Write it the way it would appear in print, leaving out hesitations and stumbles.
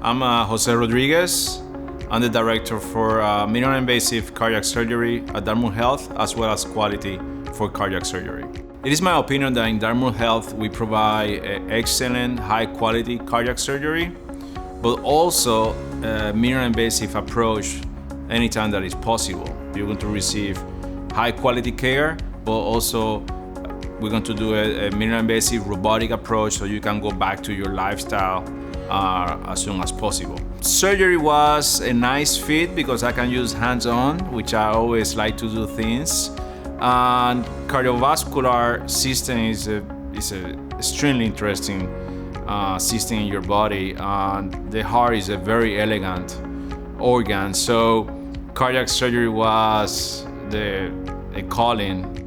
I'm Jose Rodriguez. I'm the director for minimally invasive cardiac surgery at Dartmouth Health, as well as quality for cardiac surgery. It is my opinion that in Dartmouth Health we provide excellent, high-quality cardiac surgery, but also a minimally invasive approach anytime that is possible. You're going to receive high-quality care, but also we're going to do a minimally invasive robotic approach so you can go back to your lifestyle as soon as possible. Surgery was a nice fit because I can use hands-on, which I always like to do things. And cardiovascular system is a extremely interesting system in your body, and the heart is a very elegant organ. So cardiac surgery was a calling.